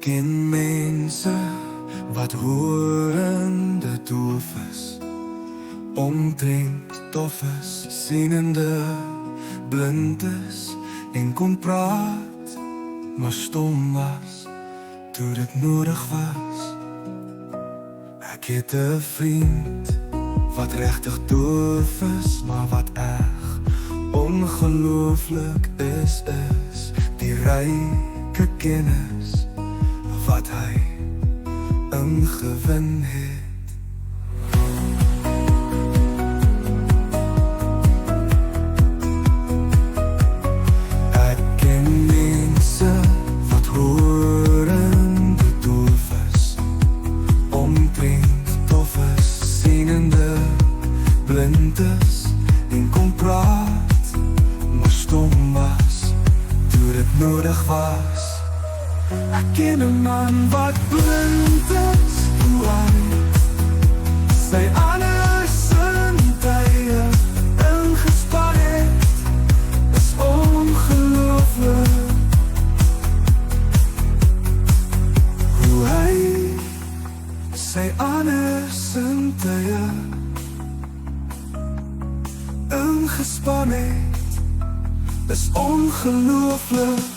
ken mense wat horende doof is, omtrent dof is, sienende, blind is en kon praat, maar stom was toe dit nodig was. Ek het 'n vriend wat regtig doof is, maar wat erg ongelooflik is die ryke kennis wat hy ingewin het. Ek ken mense wat horende doof is, omtrent dof is, sienende, blind is en kon praat, maar stom was toe dit nodig was. Ek ken 'n man wat blind is, hoe hy sy ander sintuie ingespan het, is ongelooflik. Hoe hy sy ander sintuie ingespan het, is ongelooflik.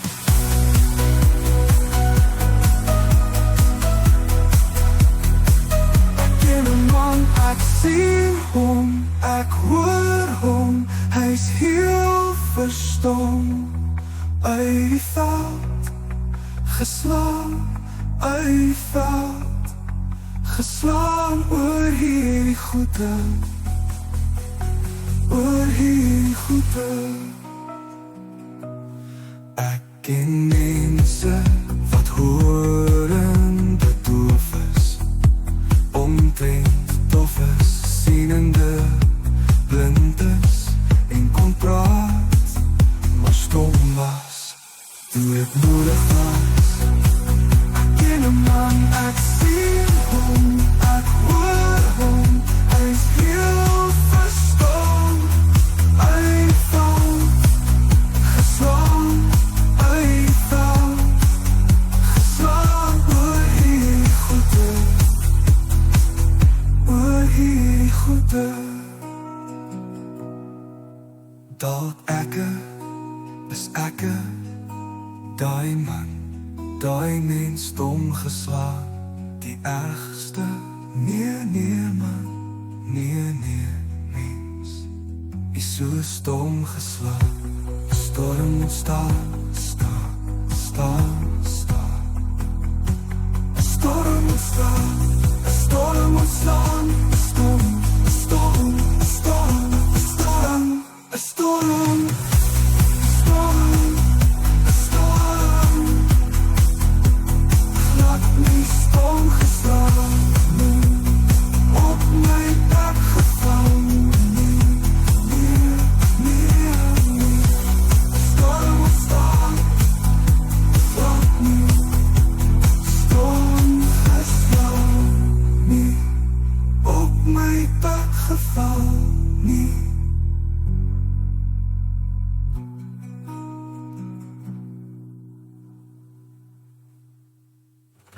Ek sien hom, ek hoor hom, hy's heel verstom. Uit die veld geslaan, uit die veld geslaan, oor hierdie goede, oor hierdie goede. Ek ken mense wat horende doof is, omtrent dof is, sienende, blind is en kon praat, maar stom was toe het nodig was. Ek ken 'n man, ek sien hom, ek hoor hom, hy's heel verstom. Uit die veld geslaan, uit die veld geslaan, oor hierdie goede, oor hierdie goede. Dalk is ekke, daai man, daai mens stom geslaan, die ergste. Nee man, nee mens, is so stom geslaan. Storm moet staan. Storm moet staan, storm moet staan, storm